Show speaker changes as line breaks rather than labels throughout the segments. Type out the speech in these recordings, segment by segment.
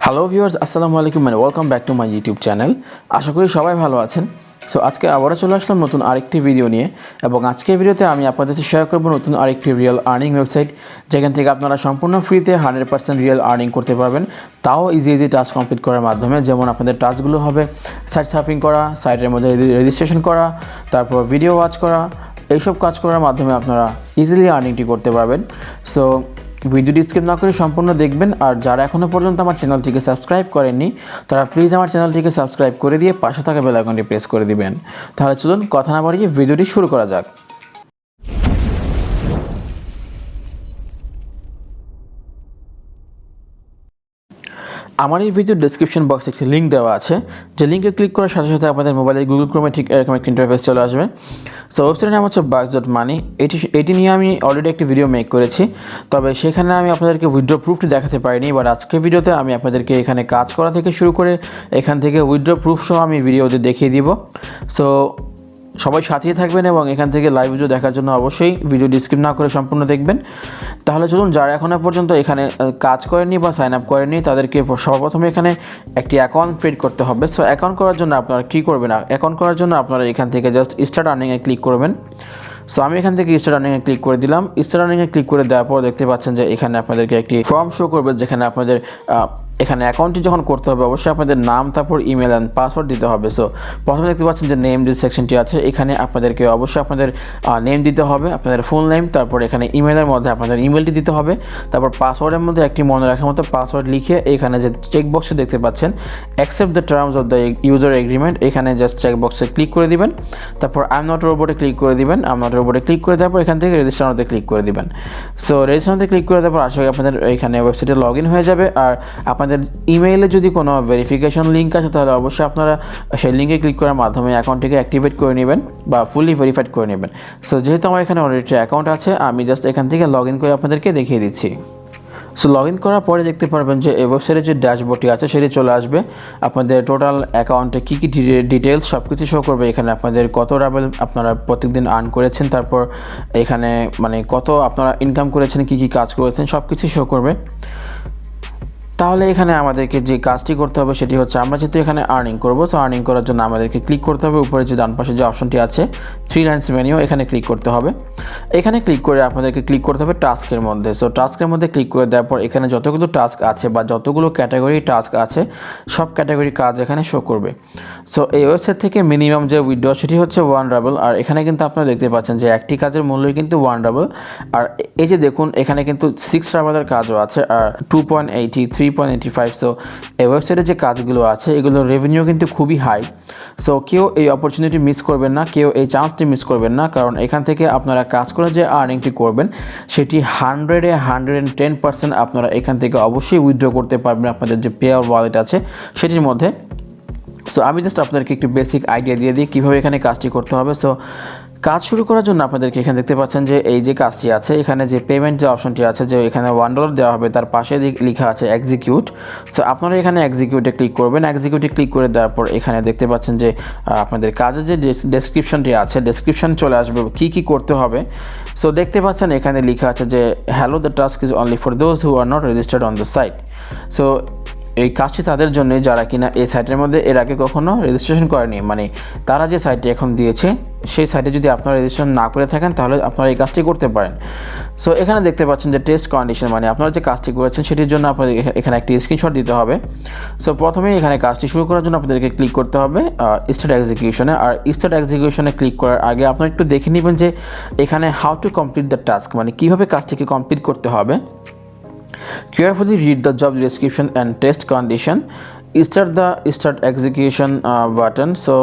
Hello viewers, আসসালামু আলাইকুম and welcome back to my YouTube channel. আশা করি সবাই ভালো আছেন। সো আজকে আবারও চলে আসলাম নতুন আরেকটি ভিডিও নিয়ে, এবং আজকের ভিডিওতে আমি আপনাদের সাথে শেয়ার করব নতুন আরেকটি রিয়েল আর্নিং ওয়েবসাইট, যেখান থেকে আপনারা সম্পূর্ণ ফ্রিতে 100% রিয়েল আর্নিং করতে পারবেন, তাও ইজি টাস্ক কমপ্লিট করার মাধ্যমে। যেমন আপনাদের টাস্কগুলো হবে সাইট সার্ফিং করা, সাইটের মধ্যে রেজিস্ট্রেশন করা, তারপর ভিডিও ওয়াচ করা, এইসব কাজ করার মাধ্যমে আপনারা ইজিলি আর্নিংটি করতে পারবেন। সো ভিডিওটি স্কিপ না করে সম্পূর্ণ দেখবেন। আর যারা এখনও পর্যন্ত আমার চ্যানেলটিকে সাবস্ক্রাইব করেননি, তারা প্লিজ আমার চ্যানেলটিকে সাবস্ক্রাইব করে দিয়ে পাশে থাকা বেল আইকনটি প্রেস করে দিবেন। তাহলে চলুন কথা না বাড়িয়ে ভিডিওটি শুরু করা যাক। আমার এই ভিডিওর ডেসক্রিপশন বক্সে একটি লিঙ্ক দেওয়া আছে, যে লিঙ্কে ক্লিক করার সাথে সাথে আপনাদের মোবাইলের গুগল ক্রোমে ঠিক এরকম একটি ইন্টারফেস চলে আসবে। সো ওয়েবসাইটের নাম হচ্ছে bucks.money। এটি নিয়ে আমি অলরেডি একটি ভিডিও মেক করেছি, তবে সেখানে আমি আপনাদেরকে উইথড্র প্রুফটি দেখাতে পারিনি। এবার আজকের ভিডিওতে আমি আপনাদেরকে এখানে কাজ করা থেকে শুরু করে এখান থেকে উইথড্র প্রুফ সহ আমি ভিডিওতে দেখিয়ে দিব। সো সবাই সাথেই থাকবেন এবং এখান থেকে লাইভ ভিডিও দেখার জন্য অবশ্যই ভিডিও স্কিপ না করে সম্পূর্ণ দেখবেন। তাহলে চলুন, যারা এখনও পর্যন্ত এখানে কাজ করেননি বা সাইন আপ করেননি, তাদেরকে সর্বপ্রথমে এখানে একটি অ্যাকাউন্ট ক্রিয়েট করতে হবে। সো অ্যাকাউন্ট করার জন্য আপনারা কী করবেন? অ্যাকাউন্ট করার জন্য আপনারা এখান থেকে জাস্ট স্টার্ট আর্নিংয়ে ক্লিক করবেন। সো আমি এখান থেকে স্টার্ট আর্নিংয়ে ক্লিক করে দিলাম। স্টার্ট আর্নিংয়ে ক্লিক করে দেওয়ার পর দেখতে পাচ্ছেন যে এখানে আপনাদেরকে একটি ফর্ম শো করবে, যেখানে আপনাদের এখানে অ্যাকাউন্টটি যখন করতে হবে অবশ্যই আপনাদের নাম, তারপর ইমেল অ্যান্ড পাসওয়ার্ড দিতে হবে। সো প্রথমে দেখতে পাচ্ছেন যে নেম যে সেকশনটি আছে, এখানে আপনাদেরকে অবশ্যই আপনাদের নেম দিতে হবে, আপনাদের ফুল নেম, তারপর এখানে ইমেলের মধ্যে আপনাদের ইমেলটি দিতে হবে, তারপর পাসওয়ার্ডের মধ্যে একটি মনে রাখার মতো পাসওয়ার্ড লিখে এখানে যে চেকবক্সে দেখতে পাচ্ছেন accept the terms of the user agreement, এখানে জাস্ট চেকবক্সে ক্লিক করে দিবেন। তারপর আই এম নট রোবটে ক্লিক করে দিবেন। আই এম নট রোবটে ক্লিক করে দেওয়ার পর এখান থেকে রেজিস্ট্রেশনতে ক্লিক করে দিবেন। সো রেজিস্ট্রেশনতে ক্লিক করে দেওয়ার পর আসলে আপনাদের এখানে ওয়েবসাইটে লগ ইন হয়ে যাবে। আর আপনাদের ইমেইলে যদি কোনো ভেরিফিকেশন লিঙ্ক আছে, তাহলে অবশ্যই আপনারা সেই লিঙ্কে ক্লিক করার মাধ্যমে অ্যাকাউন্টটিকে অ্যাক্টিভেট করে নেবেন বা ফুলি ভেরিফাইড করে নেবেন। সো যেহেতু আমার এখানে অলরেডি অ্যাকাউন্ট আছে, আমি জাস্ট এখান থেকে লগ ইন করে আপনাদেরকে দেখিয়ে দিচ্ছি। সো লগ ইন করার পরে দেখতে পারবেন যে এই ওয়েবসাইটের যে ড্যাশবোর্ডটি আছে সেটি চলে আসবে। আপনাদের টোটাল অ্যাকাউন্টে কী কী ডিটেলস সব কিছু শো করবে। এখানে আপনাদের কত রাবেল আপনারা প্রত্যেকদিন আর্ন করেছেন, তারপর এখানে মানে কত আপনারা ইনকাম করেছেন, কী কী কাজ করেছেন সব কিছু শো করবে। তাহলে এখানে আমাদেরকে যে কাজটি করতে হবে সেটি হচ্ছে, আমরা যেহেতু এখানে আর্নিং করবো, সো আর্নিং করার জন্য আমাদেরকে ক্লিক করতে হবে উপরে যে ডান পাশে যে অপশনটি আছে 3 লাইন্স মেনু, এখানে ক্লিক করতে হবে। এখানে ক্লিক করে আপনাদেরকে ক্লিক করতে হবে টাস্কের মধ্যে। সো টাস্কের মধ্যে ক্লিক করে দেওয়ার পর এখানে যতগুলো টাস্ক আছে বা যতগুলো ক্যাটাগরি টাস্ক আছে সব ক্যাটাগরি কাজ এখানে শো করবে। সো এই ওয়েবসাইট থেকে মিনিমাম যে উইথড্র সেটি হচ্ছে 1 রাবেল। আর এখানে কিন্তু আপনারা দেখতে পাচ্ছেন যে একটি কাজের মূল্যই কিন্তু 1 রাবেল। আর এই যে দেখুন এখানে কিন্তু 6 রাবেলের কাজও আছে আর 2.80, 3.85। সো এই ওয়েবসাইটে যে কাজগুলো আছে এগুলোর রেভিনিউ কিন্তু খুবই হাই। সো কেউ এই অপরচুনিটি মিস করবেন না, কেউ এই চান্সটি মিস করবেন না, কারণ এখান থেকে আপনারা কাজ করে যে আর্নিংটি করবেন সেটি 110% আপনারা এখান থেকে অবশ্যই উইথড্র করতে পারবেন আপনাদের যে পেআউট ওয়ালেট আছে সেটির মধ্যে। সো আমি জাস্ট আপনাদেরকে একটু বেসিক আইডিয়া দিয়ে দিই কীভাবে এখানে কাজটি করতে হবে। সো কাজ শুরু করার জন্য আপনাদেরকে এখানে দেখতে পাচ্ছেন যে এই যে কাজটি আছে, এখানে যে পেমেন্ট যে অপশনটি আছে, যে এখানে $1 দেওয়া হবে, তার পাশে লেখা আছে এক্সিকিউট। সো আপনারা এখানে এক্সিকিউটে ক্লিক করবেন। এক্সিকিউটে ক্লিক করে দেওয়ার পর এখানে দেখতে পাচ্ছেন যে আপনাদের কাজের যে ডেসক্রিপশনটি আছে, ডেসক্রিপশন চলে আসবে কী কী করতে হবে। সো দেখতে পাচ্ছেন এখানে লেখা আছে যে hello, the task is only for those who are not registered on the site. So এই কাজটি তাদের জন্য যারা কিনা এই সাইটের মধ্যে এর আগে কখনো রেজিস্ট্রেশন করেনি, মানে তারা যে সাইটটি এখন দিয়েছে সেই সাইটে যদি আপনারা রেজিস্ট্রেশন না করে থাকেন তাহলে আপনারা এই কাজটি করতে পারেন। সো এখানে দেখতে পাচ্ছেন যে টেস্ট কন্ডিশন, মানে আপনারা যে কাজটি করেছেন সেটির জন্য আপনাদের এখানে একটি স্ক্রিনশট দিতে হবে। সো প্রথমেই এখানে কাজটি শুরু করার জন্য আপনাদেরকে ক্লিক করতে হবে স্টার্ট এক্সিকিউশনে। আর স্টার্ট এক্সিকিউশনে ক্লিক করার আগে আপনারা একটু দেখে নেবেন যে এখানে how to complete the task, মানে কীভাবে কাজটিকে কমপ্লিট করতে হবে। Carefully read the job description and test condition. Start execution button. So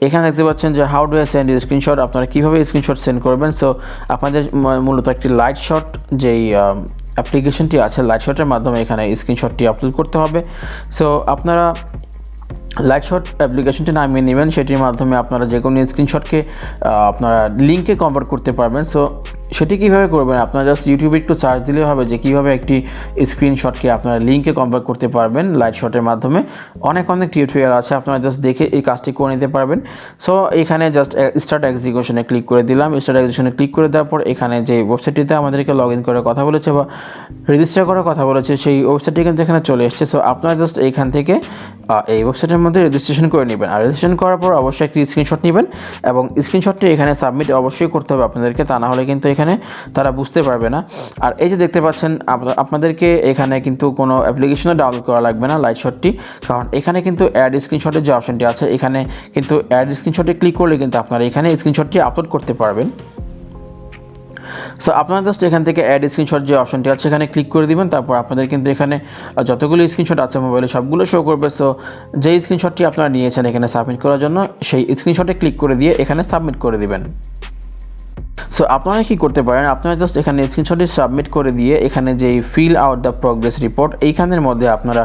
এখানে দেখতে পাচ্ছেন যে how do I send screenshot, আপনারা কীভাবে স্ক্রিনশট সেন্ড করবেন। সো আপনাদের মূলত একটি লাইট শট যেই অ্যাপ্লিকেশনটি আছে, লাইট শটের মাধ্যমে এখানে স্ক্রিনশটটি আপলোড করতে হবে। সো আপনারা লাইট শট অ্যাপ্লিকেশনটি নামিয়ে নেবেন, সেটির মাধ্যমে আপনারা যে কোনো স্ক্রিনশটকে আপনারা লিঙ্কে কনভার্ট করতে পারবেন। সো সেটি কীভাবে করবেন, আপনারা জাস্ট ইউটিউবে একটু সার্চ দিলে হবে যে কীভাবে একটি স্ক্রিনশটকে আপনারা লিঙ্কে কনভার্ট করতে পারবেন লাইট শটের মাধ্যমে। অনেক টিউটোরিয়াল আছে, আপনারা জাস্ট দেখে এই কাজটি করে নিতে পারবেন। সো এখানে জাস্ট স্টার্ট এক্সিকিউশনে ক্লিক করে দিলাম। স্টার্ট এক্সিকিউশনে ক্লিক করে দেওয়ার পর এখানে যে ওয়েবসাইটটিতে আমাদেরকে লগ ইন করার কথা বলেছে বা রেজিস্টার করার কথা বলেছে সেই ওয়েবসাইটটি কিন্তু এখানে চলে এসেছে। সো আপনারা জাস্ট এইখান থেকে এই ওয়েবসাইটের মধ্যে রেজিস্ট্রেশন করে নেবেন। আর রেজিস্ট্রেশন করার পর অবশ্যই একটি স্ক্রিনশট নেবেন এবং স্ক্রিনশটটি এখানে সাবমিট অবশ্যই করতে হবে আপনাদেরকে, তা না হলে কিন্তু এখানে তারা বুঝতে পারবে না। আর এই যে দেখতে পাচ্ছেন আপনাদেরকে এখানে কিন্তু কোনো অ্যাপ্লিকেশনও ডাউনলোড করা লাগবে না লাইট শটটি, কারণ এখানে কিন্তু অ্যাড স্ক্রিনশটের যে অপশনটি আছে এখানে কিন্তু অ্যাড স্ক্রিনশটে ক্লিক করলে কিন্তু আপনারা এখানে স্ক্রিনশটটি আপলোড করতে পারবেন। সো আপনারা জাস্ট এখান থেকে অ্যাড স্ক্রিনশট যে অপশনটি আছে এখানে ক্লিক করে দিবেন। তারপর আপনাদের কিন্তু এখানে যতগুলো স্ক্রিনশট আছে মোবাইলে সবগুলো শো করবে। সো যেই স্ক্রিনশটটি আপনারা নিয়েছেন এখানে সাবমিট করার জন্য সেই স্ক্রিনশটে ক্লিক করে দিয়ে এখানে সাবমিট করে দিবেন। সো আপনারা কী করতে পারেন, আপনারা জাস্ট এখানে স্ক্রিনশটটি সাবমিট করে দিয়ে এখানে যেই fill out the progress report এইখানের মধ্যে আপনারা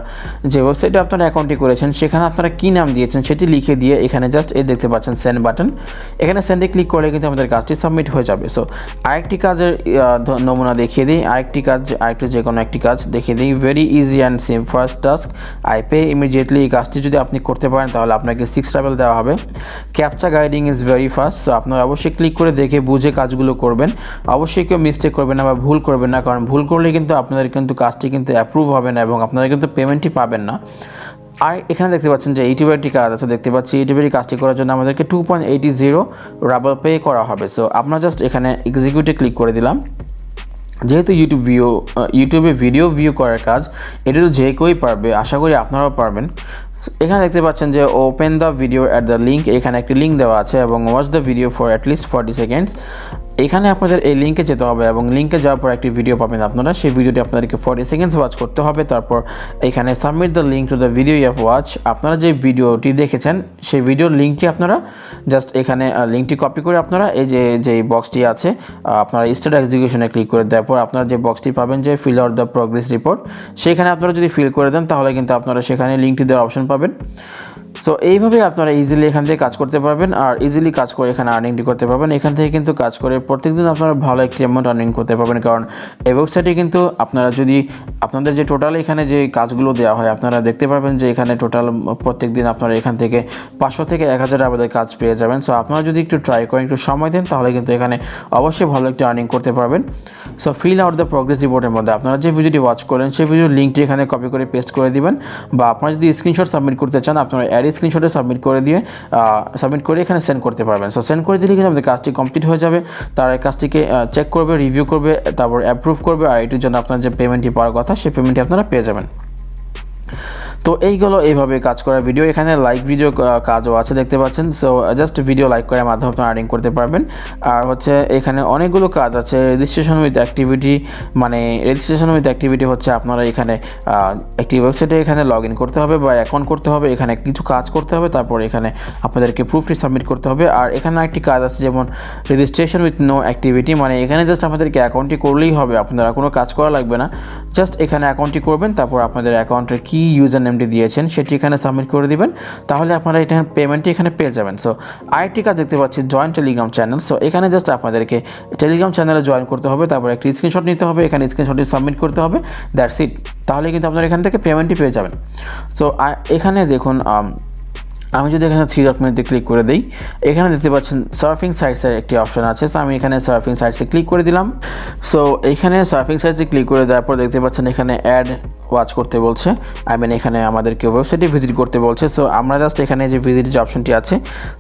যে ওয়েবসাইটে আপনারা অ্যাকাউন্টটি করেছেন সেখানে আপনারা কী নাম দিয়েছেন সেটি লিখে দিয়ে এখানে জাস্ট এই দেখতে পাচ্ছেন সেন্ড বাটন, এখানে সেন্ডে ক্লিক করলে কিন্তু আমাদের কাজটি সাবমিট হয়ে যাবে। সো আরেকটি কাজের নমুনা দেখিয়ে দিই, আরেকটি যে কোনো একটি কাজ দেখিয়ে দিই। Very easy and SIM first task I pay immediately. এই কাজটি যদি আপনি করতে পারেন তাহলে আপনাকে 6 লেভেল দেওয়া হবে। Captcha guiding is very fast. So আপনারা অবশ্যই ক্লিক করে দেখে বুঝে কাজগুলো করবেন। অবশ্যই কেউ মিস্টেক করবেন না বা ভুল করবেন না, কারণ ভুল করলে কিন্তু আপনাদের কিন্তু কাজটি কিন্তু অ্যাপ্রুভ হবে না এবং আপনারা কিন্তু পেমেন্টই পাবেন না। আর এখানে দেখতে পাচ্ছেন যে এইটিভারটি কাজ আছে, দেখতে পাচ্ছি এইটিভারটি কাজটি করার জন্য আমাদেরকে 2.80 রাবার পে করা হবে। সো আমরা জাস্ট এখানে এক্সিকিউটে ক্লিক করে দিলাম। যেহেতু ইউটিউবে ভিডিও ভিউ করার কাজ এটা তো যে কেউই পারবে, আশা করি আপনারাও পারবেন। এখানে দেখতে পাচ্ছেন যে open the video at the link, এখানে একটি লিঙ্ক দেওয়া আছে এবং watch the video for at least 40 seconds. এখানে আপনাদের এই লিঙ্কে যেতে হবে এবং লিঙ্কে যাওয়ার পর একটি ভিডিও পাবেন আপনারা, সেই ভিডিওটি আপনাদেরকে 40 সেকেন্ডস ওয়াচ করতে হবে। তারপর এখানে submit the link to the video you have watch. আপনারা যে ভিডিওটি দেখেছেন সেই ভিডিওর লিঙ্কটি আপনারা জাস্ট এখানে লিঙ্কটি কপি করে আপনারা এই যে বক্সটি আছে আপনারা স্টার্ট এক্সিকিউশনে ক্লিক করে দেওয়ার পর আপনারা যে বক্সটি পাবেন যে fill out the progress report, সেখানে আপনারা যদি ফিল করে দেন তাহলে কিন্তু আপনারা সেখানে লিঙ্কটি দেওয়ার অপশন পাবেন। সো এইভাবে আপনারা ইজিলি এখান থেকে কাজ করতে পারবেন আর ইজিলি কাজ করে এখানে আর্নিংটি করতে পারবেন। এখান থেকে কিন্তু কাজ করে প্রত্যেকদিন আপনারা ভালো একটি অ্যামাউন্ট আর্নিং করতে পারবেন, কারণ এই ওয়েবসাইটে কিন্তু আপনারা যদি আপনাদের যে টোটাল এখানে যে কাজগুলো দেওয়া হয় আপনারা দেখতে পারবেন যে এখানে টোটাল প্রত্যেকদিন আপনারা এখান থেকে 500 থেকে 1000 আমাদের কাজ পেয়ে যাবেন। সো আপনারা যদি একটু ট্রাই করেন, একটু সময় দেন, তাহলে কিন্তু এখানে অবশ্যই ভালো একটি আর্নিং করতে পারবেন। So fill out the progress রিপোর্টের মধ্যে আপনারা যে ভিডিওটি ওয়াচ করেন সেই ভিডিওর লিঙ্কটি এখানে কপি করে পেস্ট করে দিবেন, বা আপনারা যদি স্ক্রিনশট সাবমিট করতে চান আপনারা অ্যাড স্ক্রিনশটে সাবমিট করে এখানে সেন্ড করতে পারবেন। সো সেন্ড করে দিলে কিন্তু আমাদের কাজটি কমপ্লিট হয়ে যাবে। তারা এই কাজটিকে চেক করবে, রিভিউ করবে, তারপর অ্যাপ্রুভ করবে আর এটির জন্য আপনার যে পেমেন্টটি পাওয়ার কথা সেই পেমেন্টটি আপনারা পেয়ে যাবেন। তো এইগুলো এইভাবে কাজ করার ভিডিও। এখানে লাইক ভিডিও কাজও আছে দেখতে পাচ্ছেন। সো জাস্ট ভিডিও লাইক করার মাধ্যমে আপনারা আর্নিং করতে পারবেন। আর হচ্ছে এখানে অনেকগুলো কাজ আছে। রেজিস্ট্রেশন উইথ অ্যাক্টিভিটি হচ্ছে আপনারা এখানে একটি ওয়েবসাইটে এখানে লগ ইন করতে হবে বা অ্যাকাউন্ট করতে হবে, এখানে কিছু কাজ করতে হবে, তারপর এখানে আপনাদেরকে প্রুফটি সাবমিট করতে হবে। আর এখানে একটি কাজ আছে যেমন রেজিস্ট্রেশন উইথ নো অ্যাক্টিভিটি, মানে এখানে জাস্ট আপনাদেরকে অ্যাকাউন্টটি করলেই হবে, আপনারা কোনো কাজ করা লাগবে না। জাস্ট এখানে অ্যাকাউন্টটি করবেন, তারপর আপনাদের অ্যাকাউন্টের কি ইউজার নেমটি দিয়েছেন সেটি এখানে সাবমিট করে দিবেন, তাহলে আপনারা এটা পেমেন্টটি এখানে পেয়ে যাবেন। সো আরেকটি কাজ দেখতে পাচ্ছি জয়েন টেলিগ্রাম চ্যানেল। সো এখানে জাস্ট আপনাদেরকে টেলিগ্রাম চ্যানেলে জয়েন করতে হবে, তারপর একটি স্ক্রিনশট নিতে হবে, এখানে স্ক্রিনশটটি সাবমিট করতে হবে, দ্যাটস ইট। তাহলে কিন্তু আপনারা এখান থেকে পেমেন্টটি পেয়ে যাবেন। সো এখানে দেখুন আমি যদি এখানে 3 ডট মেনুতে ক্লিক করে দিই, এখানে দেখতে পাচ্ছেন সার্ফিং সাইটসের একটি অপশন আছে। সো আমি এখানে সার্ফিং সাইটসে ক্লিক করে দিলাম। সো এইখানে সার্ফিং সাইটসে ক্লিক করে দেওয়ার পর দেখতে পাচ্ছেন এখানে অ্যাড ওয়াচ করতে বলছে, এখানে আমাদেরকে ওয়েবসাইটে ভিজিট করতে বলছে। সো আমরা জাস্ট এখানে যে ভিজিট যে অপশনটি আছে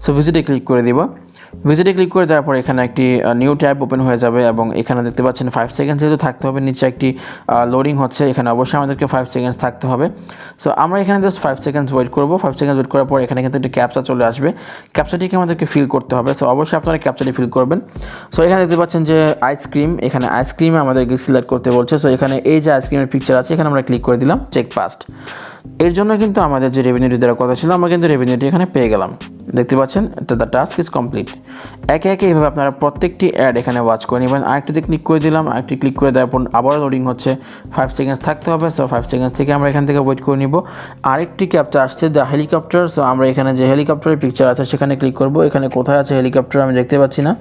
সো ভিজিটে ক্লিক করে দিব। ভিজিটে ক্লিক করে দেওয়ার পর এখানে একটি নিউ ট্যাব ওপেন হয়ে যাবে এবং এখানে দেখতে পাচ্ছেন 5 সেকেন্ডস যেহেতু থাকতে হবে, নিচে একটি লোডিং হচ্ছে, এখানে অবশ্যই আমাদেরকে 5 সেকেন্ডস থাকতে হবে। সো আমরা এখানে জাস্ট 5 সেকেন্ডস ওয়েট করব। 5 সেকেন্ডস ওয়েট করার পর এখানে কিন্তু একটি ক্যাপচা চলে আসবে, ক্যাপচাটিকে আমাদেরকে ফিল করতে হবে। সো অবশ্যই আপনারা ক্যাপচাটি ফিল করবেন। সো এখানে দেখতে পাচ্ছেন যে আইসক্রিম, এখানে আইসক্রিমে আমাদেরকে সিলেক্ট করতে বলছে। সো এখানে এই যে আইসক্রিমের পিকচার আছে এখানে আমরা ক্লিক করে দিলাম চেক পাস্ট। এর জন্য কিন্তু আমাদের যে রেভিনিউটি দেওয়ার কথা ছিল আমরা কিন্তু রেভিনিউটি এখানে পেয়ে গেলাম, দেখতে পাচ্ছেন দ্য টাস্ক ইজ কমপ্লিট। একে একে এইভাবে আপনারা প্রত্যেকটি অ্যাড এখানে ওয়াচ করে নেবেন। আরেকটিতে ক্লিক করে দিলাম, আরেকটি ক্লিক করে দেওয়ার পর আবার লোডিং হচ্ছে, 5 সেকেন্ডস থাকতে হবে। সো 5 সেকেন্ডস থেকে আমরা এখান থেকে ওয়েট করে নিব। আরেকটি ক্যাপচা আসছে দ্য হেলিকপ্টার। সো আমরা এখানে যে হেলিকপ্টারের পিকচার আছে সেখানে ক্লিক করব। এখানে কোথায় আছে হেলিকপ্টার আমি দেখতে পাচ্ছি না।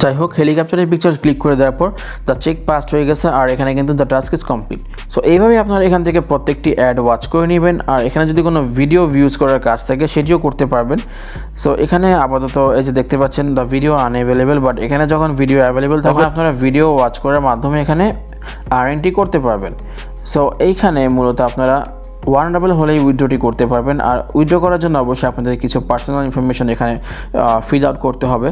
যাই হোক, হেলিকপ্টারের পিকচার ক্লিক করে দেওয়ার পর দ্য চেক পাস হয়ে গেছে, আর এখানে কিন্তু the task is complete. So এইভাবে আপনারা এখান থেকে প্রত্যেকটি অ্যাড ওয়াচ করে নেবেন, আর এখানে যদি কোনো ভিডিও ভিউজ করার কাজ থাকে সেটিও করতে পারবেন। সো এখানে আপাতত এই যে দেখতে পাচ্ছেন দ্য ভিডিও আনঅ্যাভেলেবল, বাট এখানে যখন ভিডিও অ্যাভেলেবেল তখন আপনারা ভিডিও ওয়াচ করার মাধ্যমে এখানে আরএনটি করতে পারবেন। সো এইখানে মূলত আপনারা $1 হলেই উইথড্রটি করতে পারবেন। আর উইথড্র করার জন্য অবশ্যই আপনাদের কিছু পার্সোনাল ইনফরমেশন এখানে ফিল আউট করতে হবে।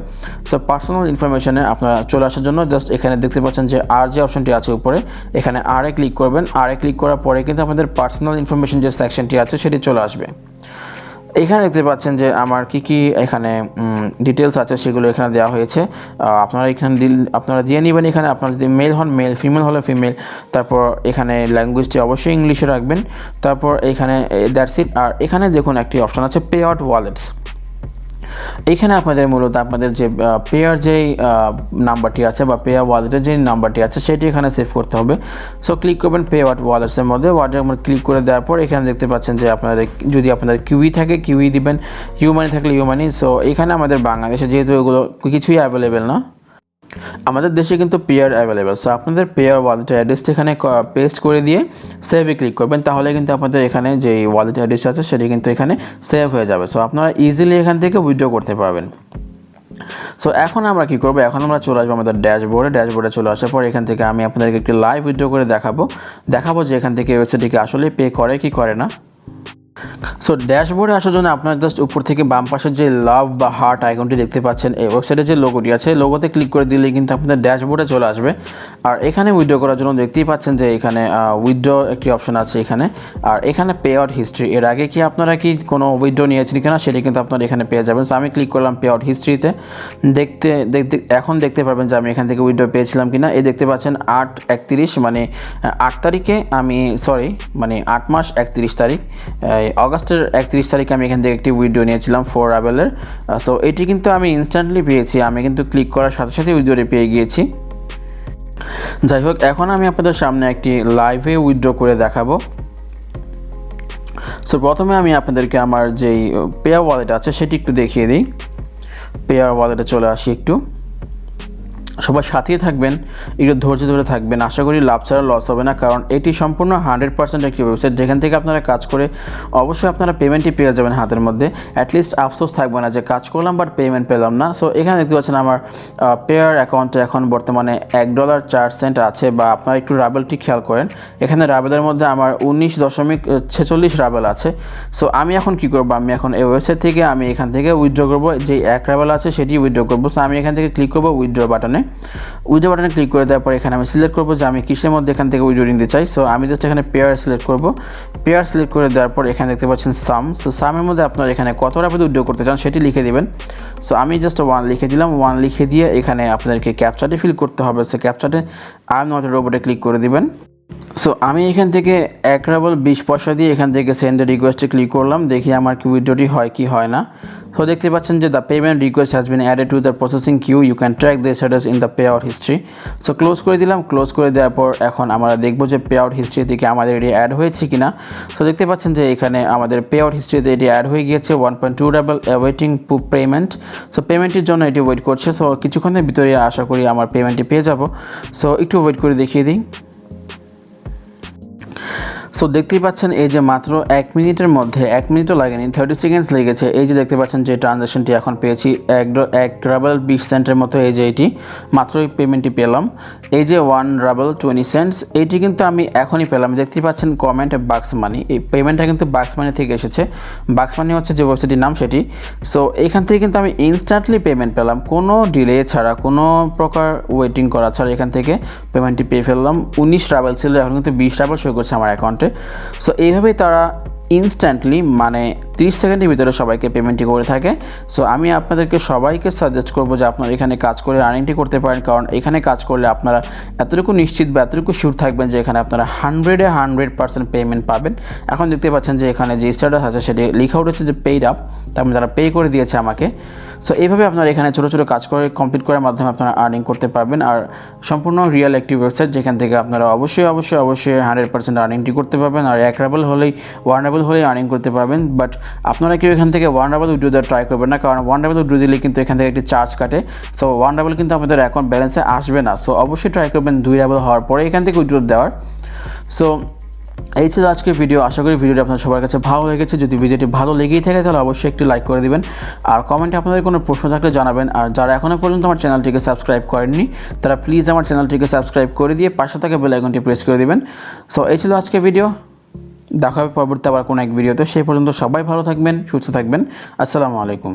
সো পার্সোনাল ইনফরমেশনে আপনারা চলে আসার জন্য জাস্ট এখানে দেখতে পাচ্ছেন যে আর যে অপশনটি আছে উপরে, এখানে আরে ক্লিক করবেন। আরে ক্লিক করার পরে কিন্তু আপনাদের পার্সোনাল ইনফরমেশন যে সেকশনটি আছে সেটি চলে আসবে। এখানে দেখতে পাচ্ছেন যে আমার কি এখানে ডিটেলস আছে সেগুলো এখানে দেওয়া হয়েছে। আপনারা এখানে আপনারা দিয়ে নেবেন। এখানে আপনারা যদি মেল হন মেল, ফিমেল হলে ফিমেল, তারপর এখানে ল্যাঙ্গুয়েজটি অবশ্যই ইংলিশে রাখবেন। তারপর এখানে দ্যাটস ইট। আর এখানে দেখুন একটি অপশন আছে পে আউট ওয়ালেটস। এইখানে আপনাদের মূলত আপনাদের যে পেয়ার যেই নাম্বারটি আছে বা পেয়ার ওয়ালেটের যে নাম্বারটি আছে সেটি এখানে সেভ করতে হবে। সো ক্লিক করবেন পে আউট ওয়ালেটসের মধ্যে। ওয়ালেটের মধ্যে ক্লিক করে দেওয়ার পর এখানে দেখতে পাচ্ছেন যে আপনাদের যদি আপনাদের কিউই থাকে কিউই দিবেন, ইউমানি থাকলে ইউমানি। সো এখানে আমাদের বাংলাদেশে যেহেতু এগুলো কিছুই অ্যাভেলেবেল না, আমাদের দেশে কিন্তু পেয়ার অ্যাভেলেবেল। সো আপনাদের পেয়ার ওয়ালেটের অ্যাড্রেসটা এখানে পেস্ট করে দিয়ে সেভে ক্লিক করবেন, তাহলে কিন্তু আপনাদের এখানে যে ওয়ালেট অ্যাড্রেস আছে সেটি কিন্তু এখানে সেভ হয়ে যাবে। সো আপনারা ইজিলি এখান থেকে উইথড্র করতে পারবেন। সো এখন আমরা কী করবো, এখন আমরা চলে আসবো আমাদের ড্যাশবোর্ডে চলে আসার পর এখান থেকে আমি আপনাদেরকে একটি লাইভ উইথড্র করে দেখাবো যে এখান থেকে ওয়েবসাইটটিকে আসলে পে করে কি করে না। সো ড্যাশবোর্ডে আসার জন্য আপনার জাস্ট উপর থেকে বাম পাশের যে লাভ বা হার্ট আইকনটি দেখতে পাচ্ছেন, এই ওয়েবসাইটের যে লোগোটি আছে লোগোতে ক্লিক করে দিলে কিন্তু আপনাদের ড্যাশবোর্ডে চলে আসবে। আর এখানে উইথড্র করার জন্য দেখতেই পাচ্ছেন যে এখানে উইথড্র একটি অপশন আছে এখানে, আর এখানে পে আউট হিস্ট্রি। এর আগে কি আপনারা কি কোনো উইথড্র নিয়েছেন কিনা সেটি কিন্তু আপনারা এখানে পেয়ে যাবেন। সো আমি ক্লিক করলাম পে আউট হিস্ট্রিতে। এখন দেখতে পারবেন যে আমি এখান থেকে উইথড্র পেয়েছিলাম কিনা। এই দেখতে পাচ্ছেন 8/31 মানে 8 তারিখে আমি 8 মাস 31 তারিখ অগাস্টের 31 তারিখে আমি এখান থেকে একটি উইথড্র নিয়েছিলাম $4। সো এটি কিন্তু আমি ইনস্ট্যান্টলি পেয়েছি, আমি কিন্তু ক্লিক করার সাথে সাথে উইথড্রটি পেয়ে গিয়েছি। যাই হোক, এখন আমি আপনাদের সামনে একটি লাইভে উইথড্র করে দেখাবো। সো প্রথমে আমি আপনাদেরকে আমার যেই পেয়ার ওয়ালেট আছে সেটি একটু দেখিয়ে দিই। পেয়ার ওয়ালেটে চলে আসি একটু, সবাই সাথেই থাকবেন, একটু ধৈর্য ধরে থাকবেন। আশা করি লাভ ছাড়া লস হবে না, কারণ এটি সম্পূর্ণ 100% একটি ওয়েবসাইট যেখান থেকে আপনারা কাজ করে অবশ্যই আপনারা পেমেন্টই পেয়ে যাবেন হাতের মধ্যে। অ্যাটলিস্ট আফসোস থাকবে না যে কাজ করলাম বাট পেমেন্ট পেলাম না। সো এখানে দেখতে পাচ্ছেন আমার পেয়ার অ্যাকাউন্টে এখন বর্তমানে $1.04 আছে, বা আপনারা একটু রাবেলটি খেয়াল করেন, এখানে রাবেলের মধ্যে আমার 19.46 রাবেল আছে। সো আমি এখন কী করবো, আমি এখন এই ওয়েবসাইট থেকে আমি এখান থেকে উইথড্র করবো, যে 1 রাবেল আছে সেটি উইথড্র করবো। সো আমি এখান থেকে ক্লিক করবো উইথড্র বাটনে। উইথড্র বাটনে ক্লিক করে দেওয়ার পর এখানে আমি সিলেক্ট করবো যে আমি কিসের মধ্যে এখান থেকে উইথড্র নিতে চাই। সো আমি জাস্ট এখানে পেয়ার সিলেক্ট করবো। পেয়ার সিলেক্ট করে দেওয়ার পর এখানে দেখতে পাচ্ছেন সাম। সো সামের মধ্যে আপনারা এখানে কত রাবেল উইথড্র করতে চান সেটি লিখে দেবেন। সো আমি জাস্ট 1 লিখে দিলাম। 1 লিখে দিয়ে এখানে আপনাদেরকে ক্যাপচাটি ফিল করতে হবে। সো ক্যাপচাটে আই এম নট এ রোবটে ক্লিক করে দিবেন। সো আমি এখান থেকে $1.20 দিয়ে এখান থেকে সেন্ড রিকোয়েস্টে ক্লিক করলাম, দেখি আমার কি উইথড্রটি হয় কি হয় না। তো দেখতে পাচ্ছেন যে the payment request has been added to the processing queue, you can track the status in the payout history. So close করে দিলাম। ক্লোজ করে দেওয়ার পর এখন আমরা দেখবো যে পে আউট হিস্ট্রি থেকে আমাদের এটি অ্যাড হয়েছে কিনা। তো দেখতে পাচ্ছেন যে এখানে আমাদের পে আউট হিস্ট্রিতে এটি অ্যাড হয়ে গিয়েছে। $1.2 ওয়েটিং পেমেন্ট। সো পেমেন্টের জন্য এটি ওয়েট করছে। সো কিছুক্ষণের ভিতরে আশা করি আমার পেমেন্টটি পেয়ে যাব। সো একটু ওয়েট করে দেখিয়ে দিই। সো দেখতেই পাচ্ছেন এই যে মাত্র 1 মিনিটের মধ্যে, 1 মিনিটও লাগেনি, 30 সেকেন্ডস লেগেছে। এই যে দেখতে পাচ্ছেন যে ট্রানজ্যাকশনটি এখন পেয়েছি $1.20 মতো। এই যে এটি মাত্রই পেমেন্টটি পেলাম। এই যে $1.20 এইটি কিন্তু আমি এখনই পেলাম। দেখতেই পাচ্ছেন কমেন্ট বাক্স মানি, এই পেমেন্টটা কিন্তু বাক্স মানি থেকে এসেছে। বাক্স মানি হচ্ছে যে ওয়েবসাইটের নাম সেটি। সো এইখান থেকে কিন্তু আমি ইনস্ট্যান্টলি পেমেন্ট পেলাম, কোনো ডিলে ছাড়া, কোনো প্রকার ওয়েটিং করা ছাড়া এখান থেকে পেমেন্টটি পেয়ে ফেললাম। $19 ছিল, এখন কিন্তু $20 শো করছে আমার অ্যাকাউন্টে। সো এইভাবেই তারা ইনস্ট্যান্টলি মানে 30 সেকেন্ডের ভিতরে সবাইকে পেমেন্টটি করে থাকে। সো আমি আপনাদেরকে সবাইকে সাজেস্ট করবো যে আপনারা এখানে কাজ করে আর্নিংটি করতে পারেন, কারণ এখানে কাজ করলে আপনারা এতটুকু নিশ্চিত বা এতটুকু শিওর থাকবেন যে এখানে আপনারা 100% পেমেন্ট পাবেন। এখন দেখতে পাচ্ছেন যে এখানে যে স্ট্যাটাস আছে সেটি লেখা উঠেছে যে পেইড আপ, তার মানে তারা পে করে দিয়েছে আমাকে। সো এইভাবে আপনারা এখানে ছোটো ছোটো কাজ করে কমপ্লিট করার মাধ্যমে আপনারা আর্নিং করতে পারবেন। আর সম্পূর্ণ রিয়েল একটি ওয়েবসাইট, যেখান থেকে আপনারা অবশ্যই 100% আর্নিংটি করতে পারবেন। আর ওয়ার্নেবল হলেই আর্নিং করতে পারবেন। বাট আপনারা কেউ এখান থেকে ওয়ার্নেবল উইড্রো দেওয়ার ট্রাই করবেন না, কারণ ওয়ার্নেবল উইড্রো দিলে কিন্তু এখান থেকে একটি চার্জ কাটে। সো ওয়ার্নেবল কিন্তু আপনাদের অ্যাকাউন্ট ব্যালেন্সে আসবে না। সো অবশ্যই ট্রাই করবেন 2 রেবল হওয়ার পরে এখান থেকে উইড্রো দেওয়ার। সো এই ছিল আজকের ভিডিও। আশা করি ভিডিওটি আপনার সবার কাছে ভালো লেগেছে। যদি ভিডিওটি ভালো লেগেই থাকে তাহলে অবশ্যই একটি লাইক করে দিবেন, আর কমেন্টে আপনাদের কোনো প্রশ্ন থাকলে জানাবেন। আর যারা এখনও পর্যন্ত আমার চ্যানেলটিকে সাবস্ক্রাইব করেননি তারা প্লিজ আমার চ্যানেলটিকে সাবস্ক্রাইব করে দিয়ে পাশে থাকা বেল আইকনটি প্রেস করে দিবেন। সো এই ছিল আজকের ভিডিও। দেখা হবে পরবর্তী আবার কোনো এক ভিডিওতে। সেই পর্যন্ত সবাই ভালো থাকবেন, সুস্থ থাকবেন। আসসালামু আলাইকুম।